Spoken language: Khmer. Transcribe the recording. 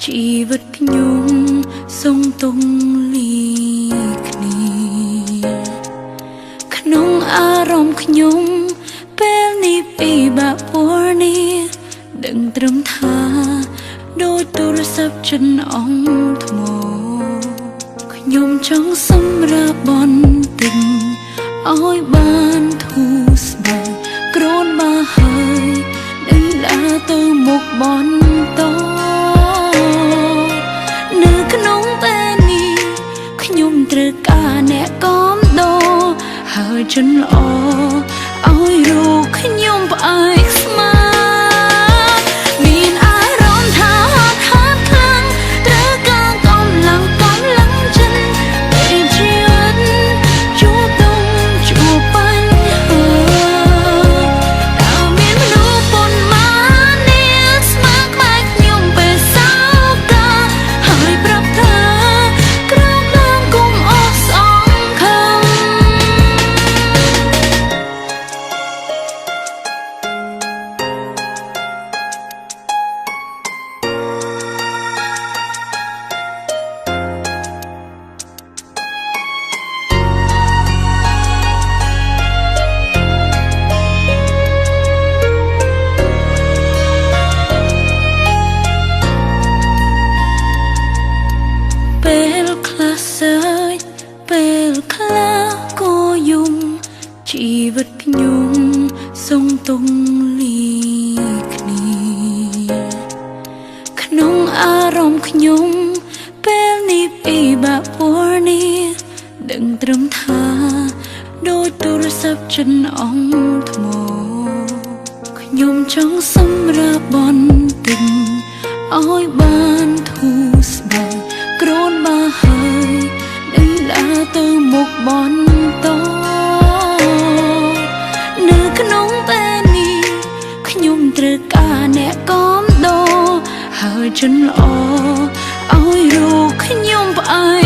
ជីវិតខ្ញុំសុងទុំលីគ្នាក្នុងអារម្មណ៍ខ្ញុំពេលនេះពិបាកពណ៌នេះដឹងត្រឹមថាដូចទូរស័ព្ទចិនអង្គថ្មខ្ញុំចង់សម្រាប់បន្តិចឲ្យបានធូរស្បើយក្រនមកហើយនឹងដើរទៅមុខបន្តនៅក្នុងពេលនេះខ្ញុំត្រូវការអ្នកគាំដរហើយចន្លោឲ្យរកខ្ញុំផ្អែកស្មាមានអារម្មណ៍ថាហត់ហាត់ខ្លាំងត្រូវការកម្លាំងចិត្តពេលជីវិតជួបទុំជួបបញ្ហាតើមានមនុស្សប៉ុន្មានអ្នកស្មើក្បែរខ្ញុំពេលសោកាហើយប្រាប់ថាក្រោមឡើងគុំអស់សង្ឃឹមពេលខ្លះសើចពេលខ្លះក៏យំជីវិតខ្ញុំសុងទុំលីគ្នាក្នុងអារម្មណ៍ខ្ញុំពេលនេះពិបាកពណ៌នេះដឹងត្រឹមថាដូចទូរស័ព្ទចិនអង្គថ្មខ្ញុំចង់សម្រាប់បន្តិចឲ្យបានធូរស្បើយក្រនមកហើយនឹងដើរទៅមុខបន្តនៅក្នុងពេលនេះខ្ញុំត្រូវការអ្នកគាំដរហើយចន្លោឲ្យរកខ្ញុំផ្អែក